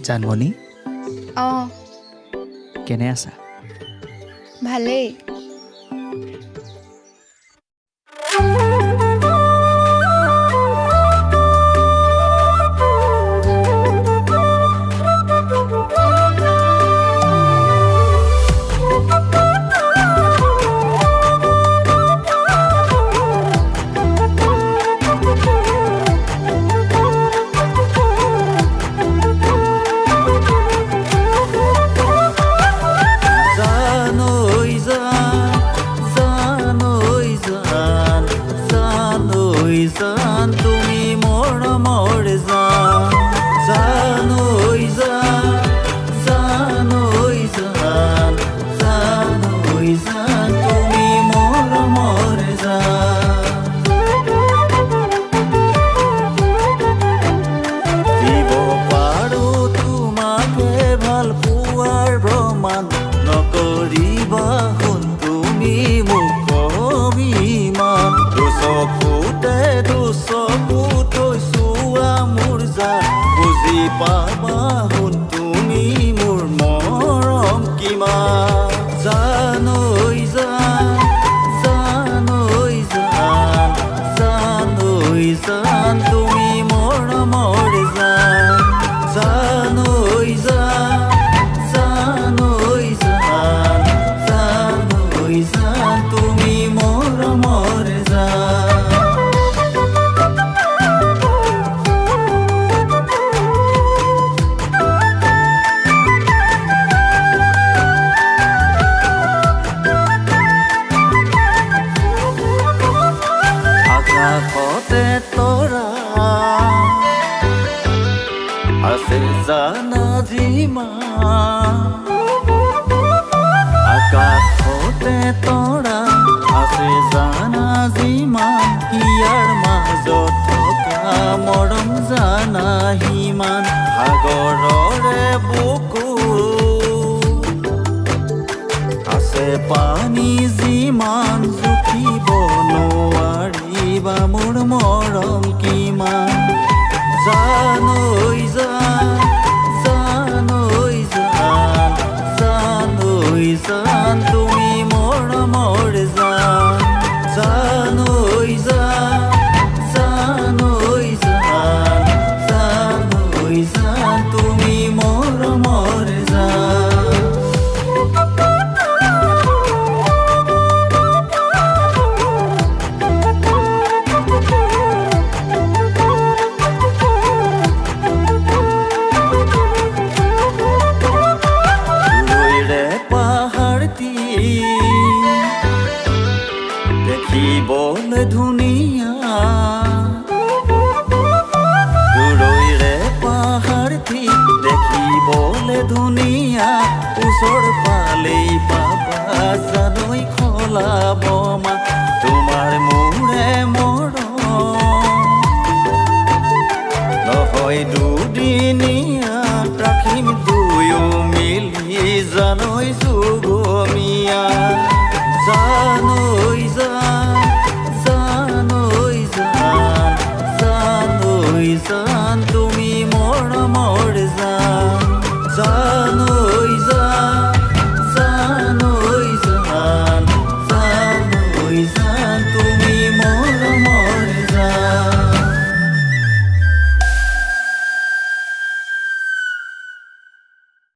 জানমণি অঁ কেনে আছা? ভালেই। জান তুমি মৰমৰ জান জান ঐ জান তুমি মৰমৰ জান দিব পাৰো তোমাকে ভাল পোৱাৰ প্ৰমাণ নকৰিবা শুন তুমি মোক অভিমান চকুতে চকু থৈছোৱা মোৰ জান বুজি পাবা শুন তুমি মোৰ মৰম কিমান জান ঐ জান তুমি মৰমৰ জান জান তুমি মৰমৰ জান আকাশতে তৰা আছে জানা যিমান আকাশতে তৰা আছে জানা যিমান ইয়াৰ মাজত থকা মৰম জানা সিমান সাগৰৰে বুকু আছে পানী যিমান জুখিব নোৱাৰিবা মোৰ মৰম কিমান জান তুমি মৰমৰ জান জান তুমি মৰমৰ জান দেখিবলৈ ধুনীয়া দূৰৈৰে পাহাৰটি দেখিবলৈ ধুনীয়া ওচৰ পালেই পাবা জানৈ খলাব মা তোমাৰ মোৰে মৰম নহয় দুদিনীয়া ৰাখিম দুয়ো মিলি জানৈ যুগমীয়া জানৈ